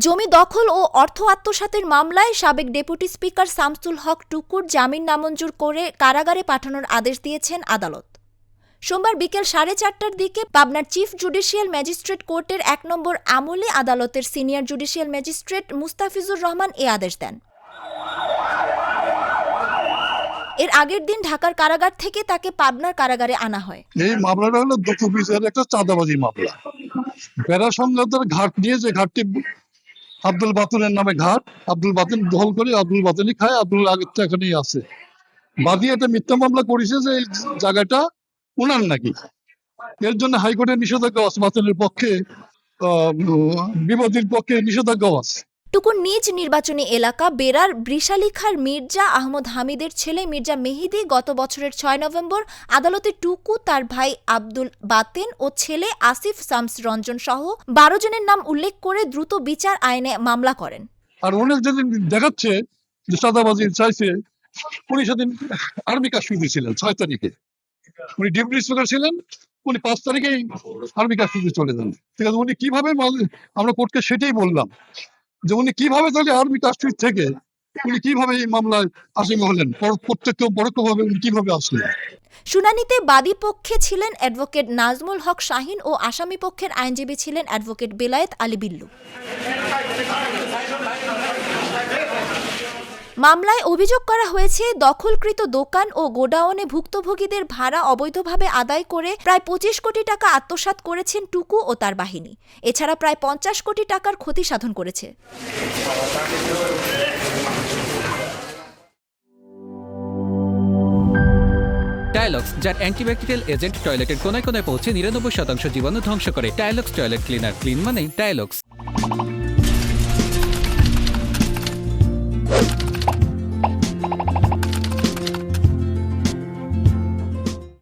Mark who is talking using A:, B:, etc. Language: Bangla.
A: জমি দখল ও অর্থ আত্মসাতের মামলায় সাবেক ডেপুটি স্পিকার শামসুল হক টুকুর জামিন নামঞ্জুর করে কারাগারে পাঠানোর আদেশ দিয়েছেন আদালত। সোমবার বিকেল 4:30টার দিকে পাবনার চিফ জুডিশিয়াল ম্যাজিস্ট্রেট কোর্টের 1 নম্বর আমলি আদালতের senior judicial magistrate Mustafizur Rahman এ আদেশ দেন। এর আগের দিন ঢাকার কারাগার থেকে তাকে পাবনার কারাগারে আনা হয়।
B: এই মামলাটা হলো দুপুরের একটা চাঁদাবাজি মামলা। বেড়া সংলগ্ন ঘাট নিয়ে যে ঘাটটি আব্দুল বাতুনের নামে ঘাট, আব্দুল বাতুন দখল করে আব্দুল বাতুনই খায়, আব্দুল আগের তো এখানেই আছে। বাদী একটা মিথ্যা মামলা করেছে যে এই জায়গাটা ওনার নাকি। এর জন্য হাইকোর্টের নিষেধাজ্ঞা আছে, বাতুনের পক্ষে বিবাদীর পক্ষে নিষেধাজ্ঞাও আছে।
A: টুকুর নিজ নির্বাচনী এলাকা বেরার বৃষালিখার মির্জা আহমদ হামিদের ছেলে মির্জা মেহেদি গত বছরের 6 নভেম্বর আদালতে টুকু, তার ভাই আব্দুল বাতেন ও ছেলে আসিফ শামস রঞ্জন সহ 12 জনের নাম উল্লেখ করে দ্রুত বিচার আইনে মামলা করেন।
B: আর অনেক যেদিন দেখাচ্ছে যে চাঁদাবাজি চাইছে, উনি সেদিন আর্মি কাশ্মীরে ছিলেন 6 তারিখে, উনি ডেপুটি স্পিকার ছিলেন, উনি 5 তারিখেই আর্মি কাশ্মীরে চলে যান। ঠিক আছে, উনি কিভাবে, আমরা কোর্টকে সেটাই বললাম যে উনি কিভাবে তাহলে আর্মি কাশ্মীর থেকে উনি কিভাবে এই মামলায় আসামি হলেন, প্রত্যক্ষ পরোক্ষভাবে উনি কিভাবে আসলেন।
A: শুনানিতে বাদী পক্ষে ছিলেন অ্যাডভোকেট নাজমুল হক শাহিন ও আসামি পক্ষের আইনজীবী ছিলেন অ্যাডভোকেট বেলায়েত আলী বিল্লু। মামলায় অভিযোগ করা হয়েছে দখলকৃত দোকান ও গোডাউনে ভুক্তভোগীদের ভাড়া অবৈধভাবে আদায় করে প্রায় 25 কোটি টাকা আত্মসাৎ করেছেন টুকু ও তার বাহিনী। এছাড়া প্রায় 50 কোটি টাকার ক্ষতি সাধন করেছে।
C: টাইলক্স, যার অ্যান্টিব্যাকটেরিয়াল এজেন্ট টয়লেটের কোনায় কোনায় পৌঁছে 99% জীবাণু ধ্বংস করে। টাইলক্স টয়লেট ক্লিনার, ক্লিন মানে টাইলক্স।